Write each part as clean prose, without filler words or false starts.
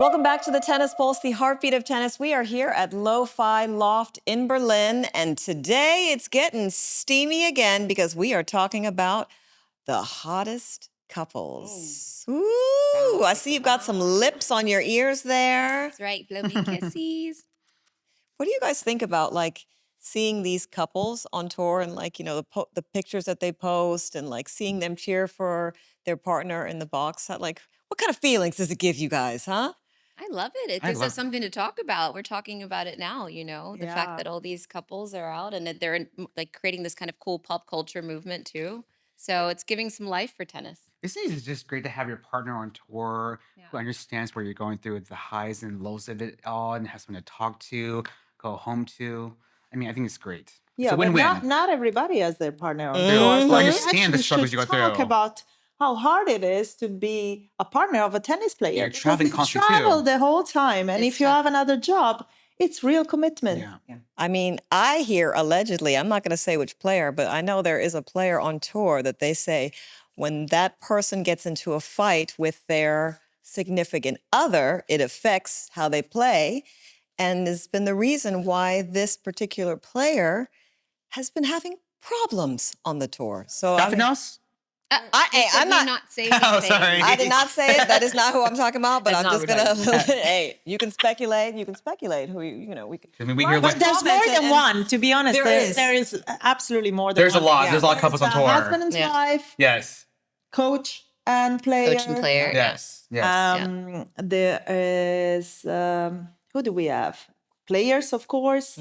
Welcome back to the Tennis Pulse, the heartbeat of tennis. We are here at Lo-Fi Loft in Berlin, and today it's getting steamy again because we are talking about the hottest couples. Ooh, I see you've got some lips on your ears there. That's right, blow me kisses. What do you guys think about, like, seeing these couples on tour and, like, you know, the pictures that they post and, like, seeing them cheer for their partner in the box? Like, what kind of feelings does it give you guys, huh? I love it. It gives us something to talk about. We're talking about it now, you know, the fact that all these couples are out and that they're like creating this kind of cool pop culture movement too. So it's giving some life for tennis. It's just great to have your partner on tour who understands where you're going through the highs and lows of it all and has someone to talk to, go home to. I mean, I think it's great. Yeah, it's a but win-win. not everybody has their partner on They tour. also So we understand the actually struggles you go should talk through. about how hard it is to be a partner of a tennis player. You're because traveling they constantly travel too. the whole time, and It's if you tough. have another job, it's real commitment. Yeah. I mean, I hear allegedly, I'm not going to say which player, but I know there is a player on tour that they say when that person gets into a fight with their significant other, it affects how they play. And has been the reason why this particular player has been having problems on the tour. So I mean, Stefanos? I'm not say anything. Oh, sorry. I did not say it. That is not who I'm talking about. But That's I'm not just what I gonna. Hey, you can speculate. You can speculate who you know. We can. I mean, we hear But what, there's more comments than and- one, to be honest. There There is. is absolutely more than there's a one. lot. There's a lot of couples on There's a tour. husband and Yeah. wife, Yes. coach and player. Coach and player. Yes. Yes. There is, who do we have? Players, of course.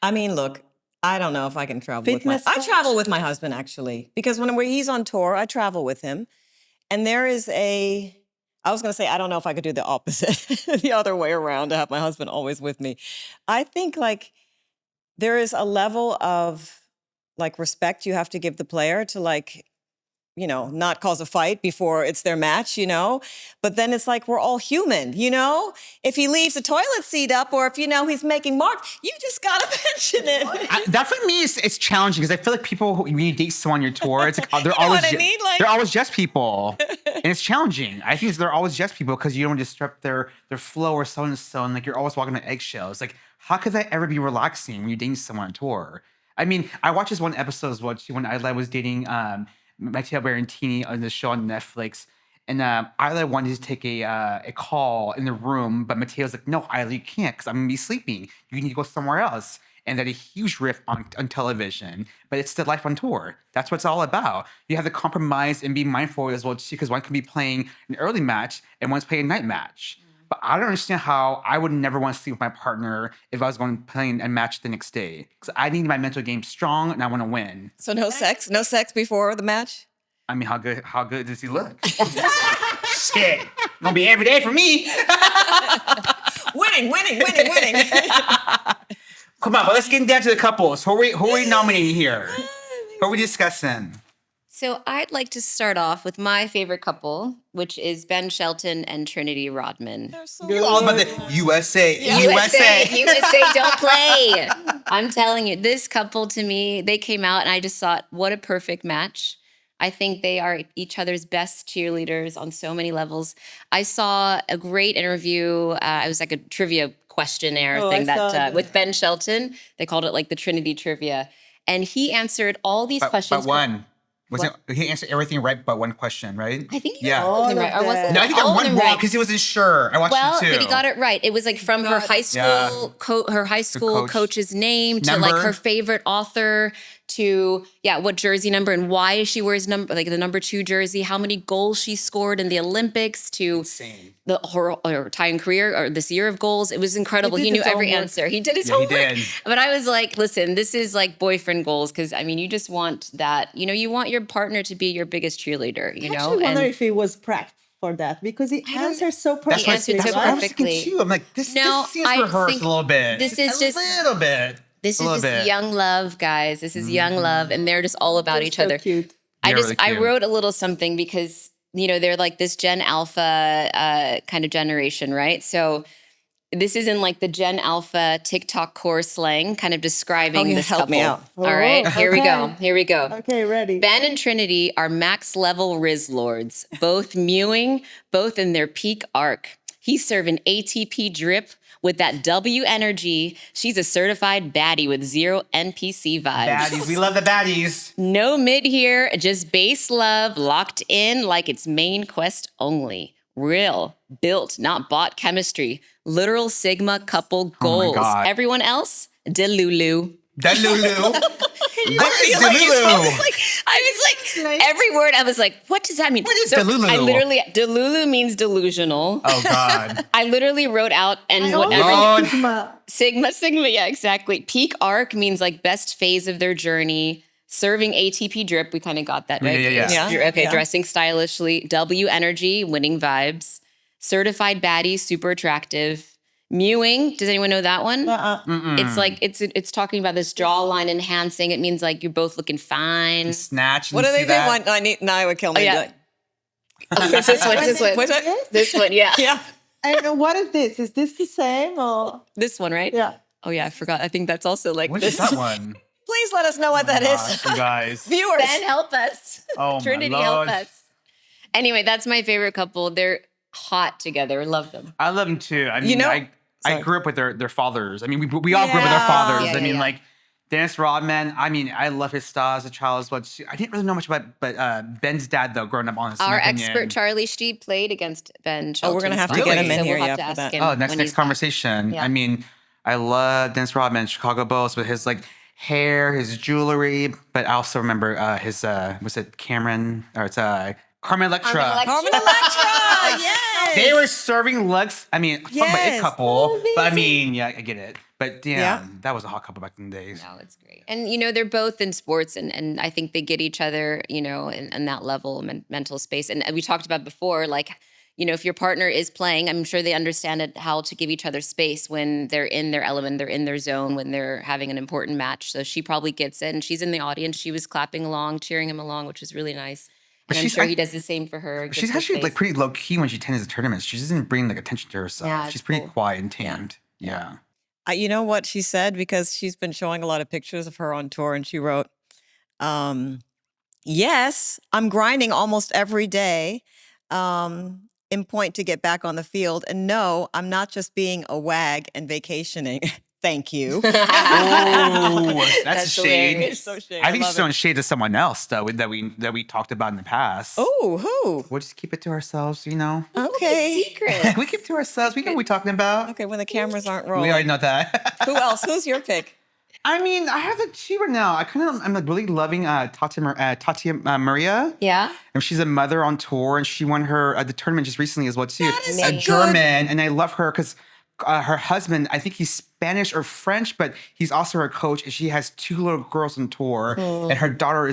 I mean, look, I don't know if I can travel Fitness with my. I coach? travel with my husband actually because when he's on tour, I travel with him, and there is a. I was going to say I don't know if I could do the opposite, the other way around, to have my husband always with me. I think like there is a level of like respect you have to give the player to like, you know, not cause a fight before it's their match, you know? But then it's like, we're all human, you know? If he leaves the toilet seat up or if, you know, he's making marks, you just gotta mention it. That for me is it's challenging because I feel like people when you date someone on your tour, it's like they're You know always what I mean? Like- they're always just people, and it's challenging. I think they're always just people because you don't want to disrupt their flow or so and so, and like you're always walking on eggshells. Like how could that ever be relaxing when you're dating someone on tour? I mean, I watched this one episode as well too, when Isla was dating Matteo Berrettini on the show on Netflix. And Isla wanted to take a call in the room, but Matteo's like, no, Isla, you can't because I'm going to be sleeping. You need to go somewhere else. And they had a huge rift on television, but it's the life on tour. That's what it's all about. You have to compromise and be mindful as well too, because one can be playing an early match and one's playing a night match. But I don't understand how I would never want to sleep with my partner if I was going to play a match the next day. Because I need my mental game strong and I want to win. So no sex before the match? I mean, how good does he look? Shit, gonna be every day for me. Winning. Come on, but let's get down to the couples. Who are we nominating here? Who are we discussing? So I'd like to start off with my favorite couple, which is Ben Shelton and Trinity Rodman. You're all about the USA. USA, don't play. I'm telling you, this couple to me, they came out and I just thought, what a perfect match. I think they are each other's best cheerleaders on so many levels. I saw a great interview. It was like a trivia questionnaire thing that with Ben Shelton. They called it like the Trinity Trivia. And he answered all these questions. But one. He answered everything right but one question, right? I think he Yeah. got all of them All right. of Or was them. it No, I think I all of won them wrong right? because he wasn't sure. I watched Well, it too. but he got it right. It was like from her high school, her high school coach. coach's name to like Number. her favorite author to what jersey number and why she wears number like the number 2 jersey, how many goals she scored in the Olympics to Insane. her entire career or this year of goals. It was incredible. He did He knew his every homework. answer. He did his Yeah, he homework. did. But I was like, listen, this is like boyfriend goals because I mean, you just want that. You know, you want your partner to be your biggest cheerleader. You I know, actually wonder if he was prepped for that because he answers so That's what, perfectly. that's so what I was perfectly. thinking too. I'm like, this No, seems I rehearsed think a little bit. this is a just- little bit. This A is little just bit. young love, guys. This is young love, and they're just all about They're each so other. cute. I They're really I cute. wrote a little something because they're like this Gen Alpha kind of generation, right? So this is in like the Gen Alpha TikTok core slang, kind of describing this help couple. me out. All right, here we go. okay. Here we go. Okay, ready. Ben and Trinity are max level Riz lords, both mewing, both in their peak arc. He's serving ATP drip with that W energy. She's a certified baddie with zero NPC vibes. Baddies. We love the baddies. No mid here, just base love, locked in like it's main quest only. Real, built, not bought chemistry. Literal Sigma couple goals. God. Everyone else, Delulu. Delulu. What is Delulu? I was like, every word, I was like, what does that mean? What is Delulu? Delulu means delusional. Oh, God. I literally wrote out and Lord. Sigma, yeah, exactly. Peak arc means like best phase of their journey. Serving ATP drip, we kind of got that, right? Yeah. Okay, Yeah. dressing stylishly. W energy, winning vibes. Certified baddie, super attractive. Mewing, does anyone know that one? It's like it's talking about this jawline enhancing. It means like you're both looking fine. Snatch. What do they that? think? Now it would kill me. yeah. It's this one. What's that? This one, yeah. Yeah. I know, what is this? Is this the same or? This one, right? Yeah. Oh yeah, I forgot. I think that's also like What this. is that one? Please let us know what that is. Gosh, you guys. Viewers. Ben, help us. Oh, my Trinity, Lord. help us. Anyway, that's my favorite couple. They're hot together. Love them. I love them too. I mean, I sorry. grew up with their fathers. I mean, we all grew up with their fathers. Yeah, I mean, yeah. like Dennis Rodman. I mean, I love his style as a child as well. Too. I didn't really know much about, but Ben's dad though, growing up, honestly. Our expert Charlie Steed played against Ben Shelton. we're gonna have to get him in so here, we'll yeah, have to for ask that. him Oh, when next he's back. conversation. Yeah. I mean, I love Dennis Rodman, Chicago Bulls, with his like hair, his jewelry. But I also remember his was it Cameron or it's Carmen Electra. Carmen Electra. Yes. They were serving looks. I mean, talking about Yes. a couple. But I mean, yeah, I get it. But damn, Yeah. that was a hot couple back in the days. No, it's great. And, you know, they're both in sports and I think they get each other, you know, in that level, mental space. And we talked about before, like, you know, if your partner is playing, I'm sure they understand how to give each other space when they're in their element, they're in their zone, when they're having an important match. So she probably gets it. And she's in the audience. She was clapping along, cheering him along, which was really nice. But And I'm she's sure act- he does the same for her. She's gives her actually space. like pretty low key when she attends the tournaments. She doesn't bring like attention to herself. Yeah, it's She's pretty cool. quiet and tamed. Yeah. You know what she said? Because she's been showing a lot of pictures of her on tour, and she wrote, yes, I'm grinding almost every day in point to get back on the field. And no, I'm not just being a wag and vacationing. Thank you. Oh, that's a shade. hilarious. So shade. I think love she's throwing shade to someone else though that we talked about in the past. Oh, who? We'll just keep it to ourselves, you know. Okay. Secret. We keep it to ourselves. We know what we're talking about. Okay, when the cameras aren't We rolling. already know that. Who else? Who's your pick? I mean, I have the cheaper now. I'm like really loving Tatia Maria. Yeah. And she's a mother on tour, and she won her the tournament just recently as well too. That is a good. German, and I love her because her husband, I think he's Spanish or French, but he's also her coach, and she has 2 little girls on tour, and her daughter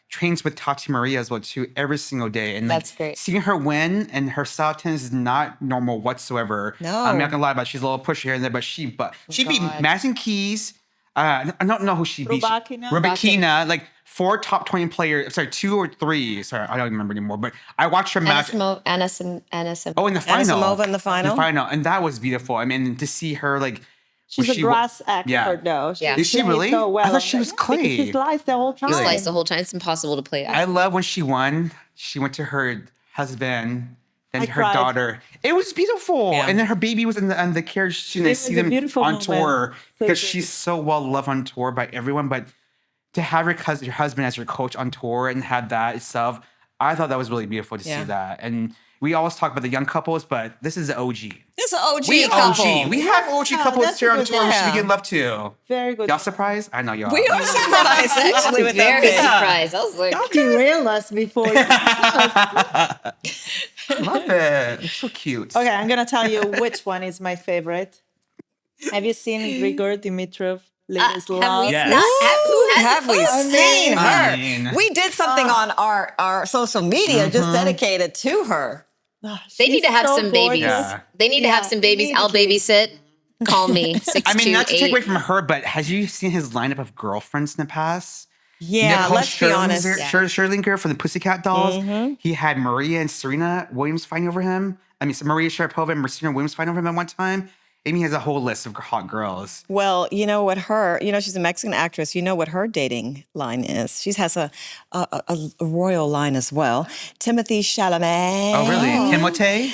trains with Tati Maria as well too every single day. And like, That's great. seeing her win and her style of tennis is not normal whatsoever. No. I'm not gonna lie about it. She's a little pushy here and there, but she beat God. Madison Keys. I don't know who she beat. Rybakina? Rybakina, like 4 top 20 players. Sorry, 2 or 3. Sorry, I don't remember anymore. But I watched her match. Anisimova. Oh, in the final. Anisimova in the final? And that was beautiful. I mean, to see her like. She's was a she- grass expert Yeah. though. Yeah. Is she plays really? So well. I thought she was Yeah, because clay. She sliced the whole time. You slice the whole time. It's impossible to play. I love when she won. She went to her husband, then I her cried. daughter. It was beautiful. Yeah. And then her baby was in the carriage. And I was see a them beautiful on moment. tour So because good. she's so well loved on tour by everyone. But to have your husband as your coach on tour and have that itself, I thought that was really beautiful to Yeah. see that. And we always talk about the young couples, but this is the OG. This is an OG We couple. OG. We have OG Yeah, couples that's here on good. tour. We should be Yeah. getting love too. Very good. Y'all surprised? I know y'all. We are surprised actually with that Very pick. surprised. I was like, Y'all derail us before. Love it. It's so cute. Okay, I'm gonna tell you which one is my favorite. Have you seen Grigor Dimitrov? Latest have Love? we Yes. not? Ooh, Who has have we I seen mean- her? I mean- We did something on our social media just dedicated to her. Oh, They need she's to have so some babies. gorgeous. Yeah. They need to have Yeah, some babies. I'll immediately. babysit. Call me. 628. I mean, not to take away from her, but has you seen his lineup of girlfriends in the past? Yeah, Nicole let's be honest. Scherlinger for the Pussycat Dolls. He had Maria and Serena Williams fighting over him. I mean, Maria Sharapova and Serena Williams fighting over him at one time. Amy has a whole list of hot girls. Well, she's a Mexican actress. You know what her dating line is. She has a royal line as well. Timothy Chalamet. Oh, really? Timothée?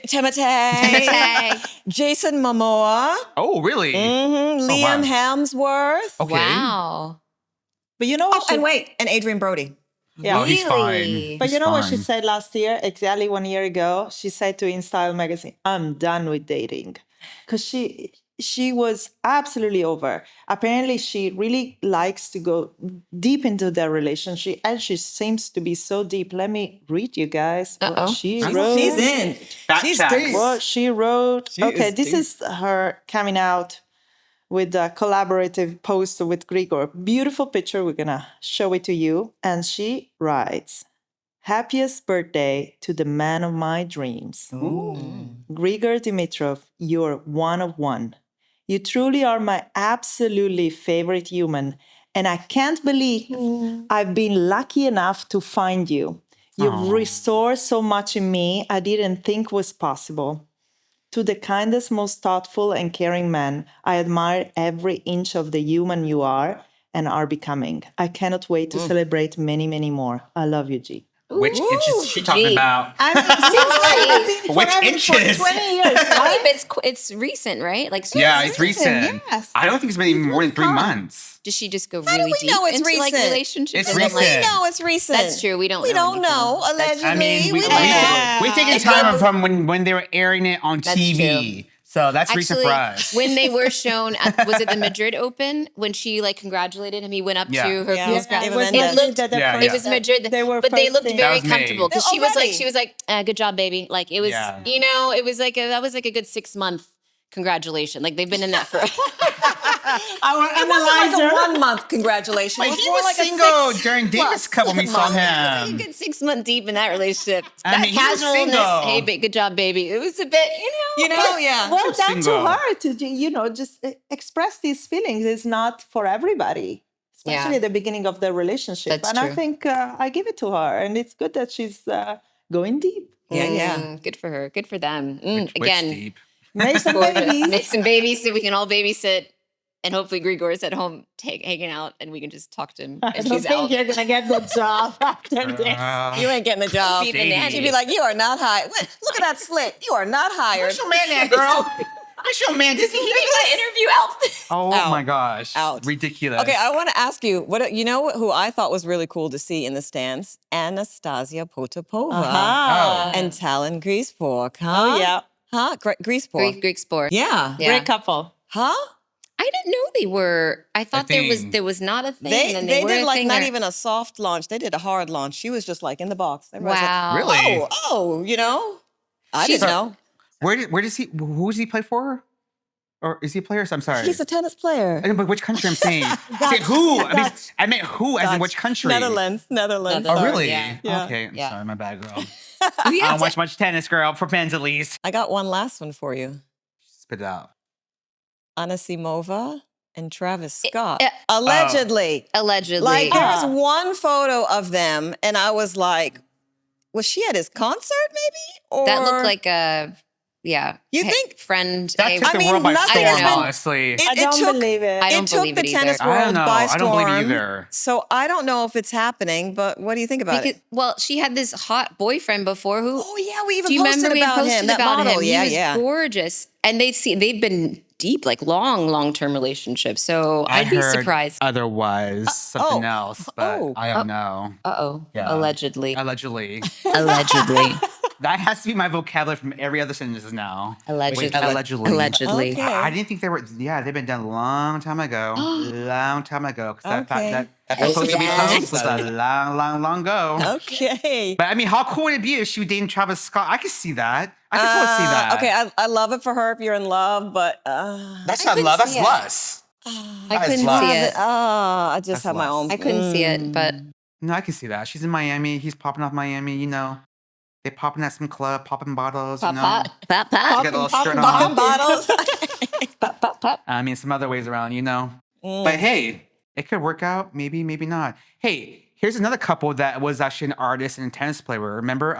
Timothée. Jason Momoa. Oh, really? Liam Hemsworth. Okay. Wow. But you know what? And Adrian Brody. Yeah. Oh, he's fine. Really? But He's you know what she fine. said last year, exactly 1 year ago? She said to InStyle magazine, I'm done with dating. Because she was absolutely over. Apparently, she really likes to go deep into their relationship. And she seems to be so deep. Let me read you guys what she wrote. She's in. Fact She's check. deep. What she wrote. She Okay, is this deep. is her coming out with a collaborative post with Grigor. Beautiful picture. We're going to show it to you. And she writes, happiest birthday to the man of my dreams. Grigor Dimitrov, you're one of one. You truly are my absolutely favorite human. And I can't believe I've been lucky enough to find you. You've restored so much in me I didn't think was possible. To the kindest, most thoughtful and caring man, I admire every inch of the human you are and are becoming. I cannot wait to celebrate many, many more. I love you, G. Which inches is she talking Gee. about? I mean, it seems like we've been Which forever for inches? 20 years, I right? mean, but it's recent, right? Like, so Yeah, it's recent. yes. I don't think it's been even more than 3 months. Does she just go How do really we deep know it's into like recent? relationships? It's and then, like- recent. We know it's recent. That's true. We don't We know don't anything. know. That's- Allegedly. I mean, we don't know. we're taking time from when they were airing it on That's TV. So that's recent for us. when they were shown, was it the Madrid Open when she like congratulated him? He went up Yeah. to her Yeah. close Yeah, graph. it was was Madrid looked- that the Yeah, first- It was Madrid, They were but they first looked thing. very That was comfortable made. because Oh, she was already? like, good job, baby. Like it was, Yeah. it was like that was like a good 6 month congratulation. Like they've been in that for. It wasn't like a 1 month congratulations. Like, It was he more was like a single 6 during Davis plus Cup when we saw months. Like a him. good 6 month deep in that relationship. I That mean, he was casualness. single. Hey, good job, baby. It was a bit, Yeah. Well, that's to single. her to just express these feelings is not for everybody, especially Yeah. at the beginning of their relationship. That's and I true. think I give it to her, and it's good that she's going deep. Yeah. Good for her. Good for them. Which Again, deep. Make some gorgeous. babies. Make some babies so we can all babysit. And hopefully Grigor's at home hanging out and we can just talk to him. I And don't she's think out. you're gonna get the job after this. You ain't getting the job. Be the nanny. She'd be like, you are not hired. Look at that slit. You are not hired. Where's your man at, girl? Where's your man? Does he He hear made this? my interview outfit. Oh Out. my gosh. Out. Ridiculous. Okay, I want to ask you, who I thought was really cool to see in the stands? Anastasia Potapova Uh-huh. and Tallon Griekspoor. Huh? Oh, yeah. Huh? Griekspoor. Greek sport. Yeah. Yeah. Great couple. Huh? I didn't know they were. I thought thing. there was not a thing. They and they were did a like thing not or- even a soft launch. They did a hard launch. She was just like in the box. Everybody's Wow. Really? Like, I didn't know. Where does he? Who does he play for? Or is he a player? I'm sorry. He's a tennis player. I know, but which country I'm saying? Say who? I meant who, as in which country? Netherlands. Oh, really? Yeah. Yeah. Okay. I'm Yeah. sorry, my bad, girl. We I have don't to- watch much tennis, girl. For men's at least. I got one last one for you. Spit it out. Anisimova and Travis Scott. uh, Allegedly. Allegedly. Like there was one photo of them and I was like, was she at his concert maybe? Or that looked like a, yeah. You hey, think- friend? That hey, took I the mean, world by nothing has storm, been- honestly. It I don't took- believe it. I don't it took believe the it either. tennis I world don't know. by I storm. don't believe it either. So I don't know if it's happening, but what do you think about because, it? well, she had this hot boyfriend before who. Oh yeah, we even Do you posted remember we about posted him. That about model. him? Yeah, he was yeah. gorgeous, and they've been deep, like long-term relationships. So I'd be heard surprised. Otherwise, something else, but oh, I don't know. Yeah. Allegedly. Allegedly. Allegedly. That has to be my vocabulary from every other sentence now. Allegedly. Allegedly. Allegedly. Okay. I didn't think they were. Yeah, they've been done a long time ago. long time ago. 'Cause Okay. that supposed to be Yes. post was a long ago. Okay. But I mean, how cool would it be if she was dating Travis Scott? I could see that. I could totally see that. Okay, I love it for her if you're in love, but That's I not couldn't love. That's see it. lust. I That is couldn't love. see it. I just That's have my lust. own. I couldn't see it, but No, I can see that. She's in Miami. He's popping off Miami. You know, they popping at some club, popping bottles. You know, pop. She got a little skirt Popping on. bottles. Pop. I mean, some other ways around. You know. But hey, it could work out. Maybe not. Hey, here's another couple that was actually an artist and a tennis player. Remember,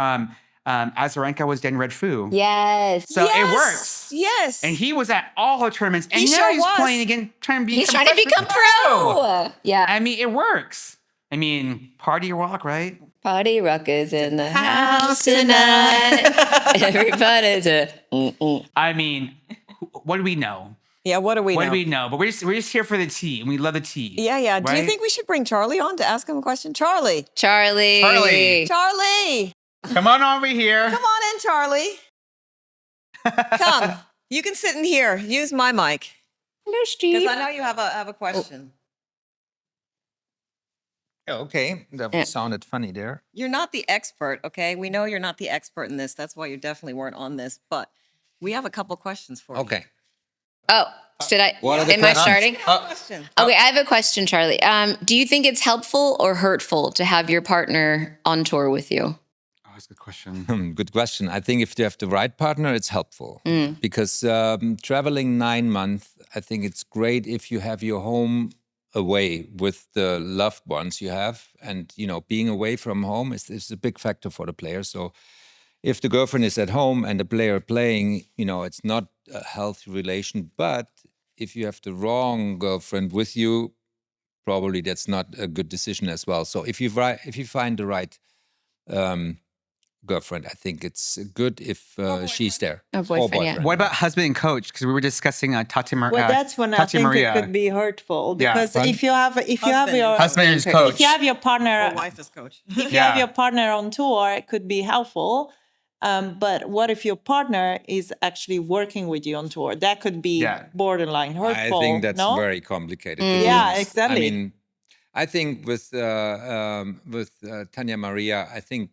Azarenka was Dan Red Fu. Yes. So Yes, it works. Yes. And he was at all her tournaments. And He now sure he's was. playing again, trying to be He's trying to become pro. Yeah. I mean, it works. I mean, party rock, right? Party rock is in the house tonight. Everybody to. I mean, what do we know? Yeah, what do we What know? do we know? But we're just here for the tea, and we love the tea. Yeah, yeah. Do you right? think we should bring Charlie on to ask him a question? Charlie. Charlie. Charlie. Come on over here. Come on in, Charlie. Come. You can sit in here. Use my mic. Hello, Steve. Because I know you have a question. Okay, that sounded funny there. You're not the expert, okay? We know you're not the expert in this. That's why you definitely weren't on this. But we have a couple questions for you. Okay. Oh, should I? What are the Am I questions? starting? Question. Okay, I have a question, Charlie. Do you think it's helpful or hurtful to have your partner on tour with you? Oh, that's a good question. Good question. I think if you have the right partner, it's helpful because traveling 9 months, I think it's great if you have your home away with the loved ones you have, and being away from home is a big factor for the player. So if the girlfriend is at home and the player playing, it's not a healthy relation. But if you have the wrong girlfriend with you, probably that's not a good decision as well. So if you find the right girlfriend, I think it's good if she's there. Or boyfriend, yeah. What about husband and coach? Because we were discussing Tati Maria. Well, that's when I Tati think Maria. it could be hurtful Yeah. because Right. if you have your Husband is coach. if you have your partner Or wife is coach. if you Yeah. have your partner on tour, it could be helpful. But what if your partner is actually working with you on tour? That could be Yeah. borderline I hurtful. think that's no? very complicated. to be Yeah, honest. exactly. I mean, I think with Tanya Maria, I think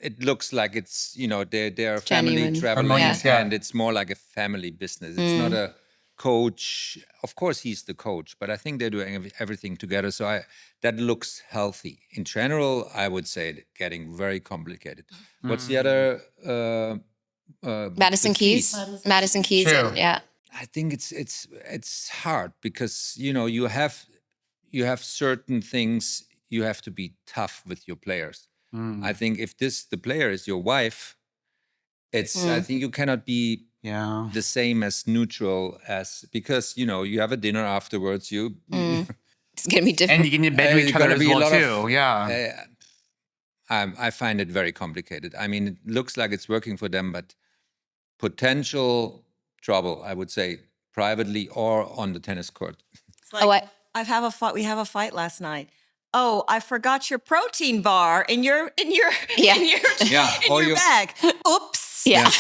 it looks like it's they're a family Genuine. traveling, Harmonious, yeah. and it's more like a family business. It's not a coach. Of course, he's the coach, but I think they're doing everything together. So that looks healthy. In general, I would say it getting very complicated. What's the other? Madison the Keys. Madison Keys. True. Yeah. I think it's hard because you have certain things you have to be tough with your players. I think if the player is your wife, I think you cannot be Yeah. the same as neutral as because you have a dinner afterwards. It's going to be different. And you get in bed with each It's other gonna as be a well lot of- too. Yeah. I find it very complicated. I mean, it looks like it's working for them, but potential trouble, I would say, privately or on the tennis court. It's like, Oh, I- we have a fight last night. Oh, I forgot your protein bar in your Yeah. Yeah, in or your you- bag. Oops. Yeah.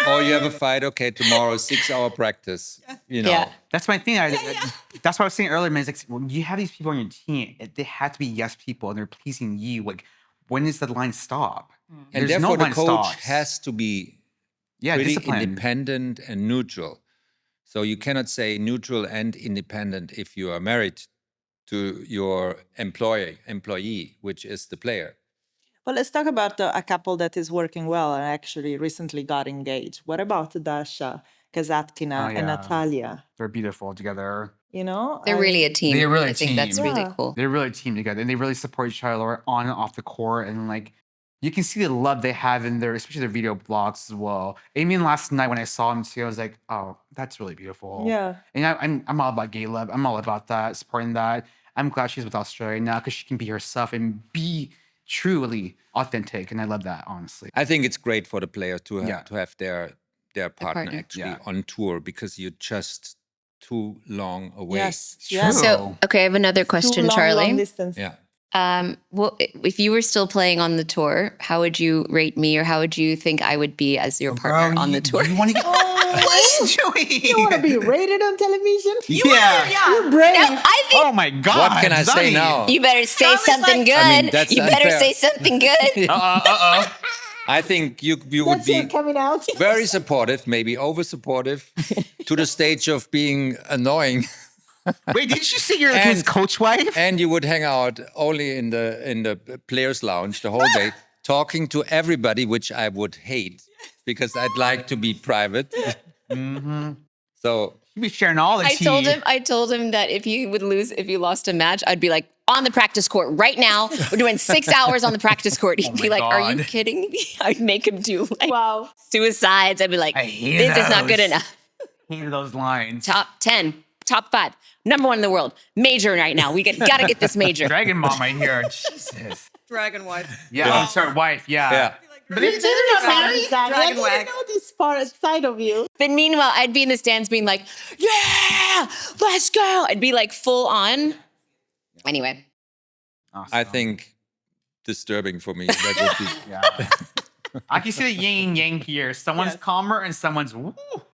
Or you have a fight. Okay, tomorrow 6-hour practice. Yeah. That's my thing. That's what I was saying earlier, man. It's like when you have these people on your team, they have to be yes people and they're pleasing you. Like, when does the line stop? And There's no therefore, the line coach stops. has to be Yeah, pretty disciplined. independent and neutral. So you cannot say neutral and independent if you are married to your employee, which is the player. Well, let's talk about a couple that is working well and actually recently got engaged. What about Daria Kazatkina Oh, and yeah. Natalia? They're beautiful together. They're really a team. They're really a I think that's team. really Yeah. cool. They're really a team together, and they really support each other on and off the court. And like, you can see the love they have in their, especially their video blogs as well. I mean, last night when I saw them too, I was like, oh, that's really beautiful. Yeah. And I'm all about gay love. I'm all about that, supporting that. I'm glad she's with Australia now because she can be herself and be truly authentic, and I love that, honestly. I think it's great for the player to have, Yeah. to have their partner partner. actually Yeah. on tour because you're just too long away. Yes. It's Yes. true. So, okay, I have another question, Long Charlie. distance. Yeah. Well, if you were still playing on the tour, how would you rate me, or how would you think I would be as your partner on the tour? You want to get? What are you doing? You want to be rated on television? Yeah. You're brave. I think Oh my God. What can I say Sonny. now? you better say Charlie's something like- good. I mean, that's you better unfair. say something good. I think you would That's be it coming out. very supportive, maybe over supportive, to the stage of being annoying. Wait, didn't you say you're like And- his coach wife? And you would hang out only in the players' lounge the whole day, talking to everybody, which I would hate because I'd like to be private. So You'd be sharing all the I tea. told him that if you lost a match, I'd be like, on the practice court right now. We're doing 6 hours on the practice court. He'd be my like, are you God. kidding me? I'd make him do like Wow. suicides. I'd be like, I hate this is not those. good enough. Hated those lines. Top 10, top 5, number 1 in the world. Major right now. We gotta get this major. Dragon mom right here. Jesus. Dragon wife. Yeah, I'm sorry, wife. Yeah. Yeah. But they're not married. Exactly. I Dragon didn't wag. know this part side of you. But meanwhile, I'd be in the stands being like, yeah, let's go. I'd be like full on. Anyway. Awesome. I think disturbing for me. That would be. Yeah. I can see the yin and yang here. Someone's Yes. calmer and someone's woo.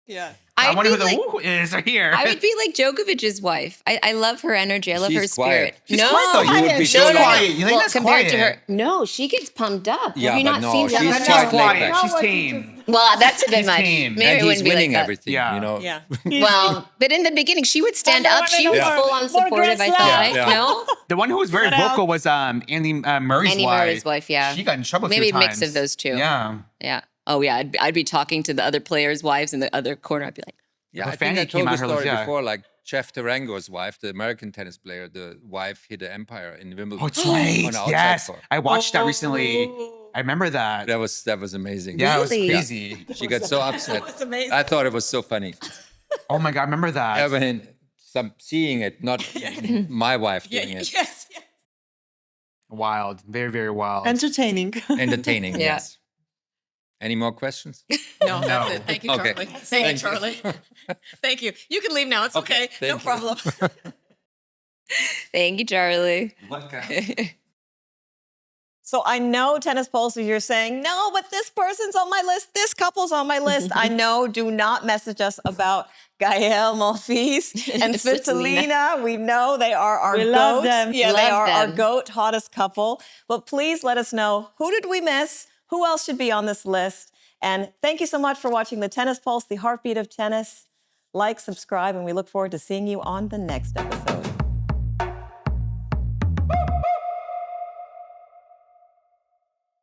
Yeah. I I'd wonder be who the like, woo is right here. I would be like Djokovic's wife. I love her energy. I love her She's spirit. quiet. She's no, quiet, though. You would be She's so quiet. like- You think well, that's compared to quiet? her, no, she gets pumped up. Yeah, Have you but not no, seen she's some of She's her? quite laid quiet. back. She's tame. Well, that's a bit She's much. tame. Maybe And it he's wouldn't be winning like that. everything. Yeah. You know. Yeah. Well, but in the beginning, she would stand up. She was Yeah. full on supportive. I Grand thought. Slam. No, The one who was very Shout out. vocal was Andy Murray's Andy wife. Murray's wife. Yeah, She got in trouble a maybe few a mix times. of those two. Yeah. Yeah. Oh yeah, I'd be talking to the other players' wives in the other corner. I'd be like, Yeah, Her I think I family came told the out her story yeah. before. Like Jeff Tarango's wife, the American tennis player, the wife hit the Empire in Wimbledon. Oh, it's right. On the outside Yes. court. I watched that recently. I remember that. That was amazing. Yeah, Really? it was crazy. She got so upset. was amazing. I thought it was so funny. Oh my God, I remember that. I mean, seeing it, not my wife Yeah, doing it. yes, yes. Wild. Very, very wild. Entertaining. Entertaining, Yeah. yes. Any more questions? No, that's it. Thank you, Okay. Charlie. Thank you, Charlie. Thank you. You can leave now. It's okay. Okay, No thank you. problem. "Thank you, Charlie." So I know Tennis Pulse, you're saying, no, but this person's on my list, this couple's on my list. I know, do not message us about Gael Monfils and Svitolina. Svitolina. We know they are our We goat. love them. Yeah, they Love are our them. goat hottest couple. But please let us know, who did we miss? Who else should be on this list? And thank you so much for watching the Tennis Pulse, the heartbeat of tennis. Like, subscribe, and we look forward to seeing you on the next episode.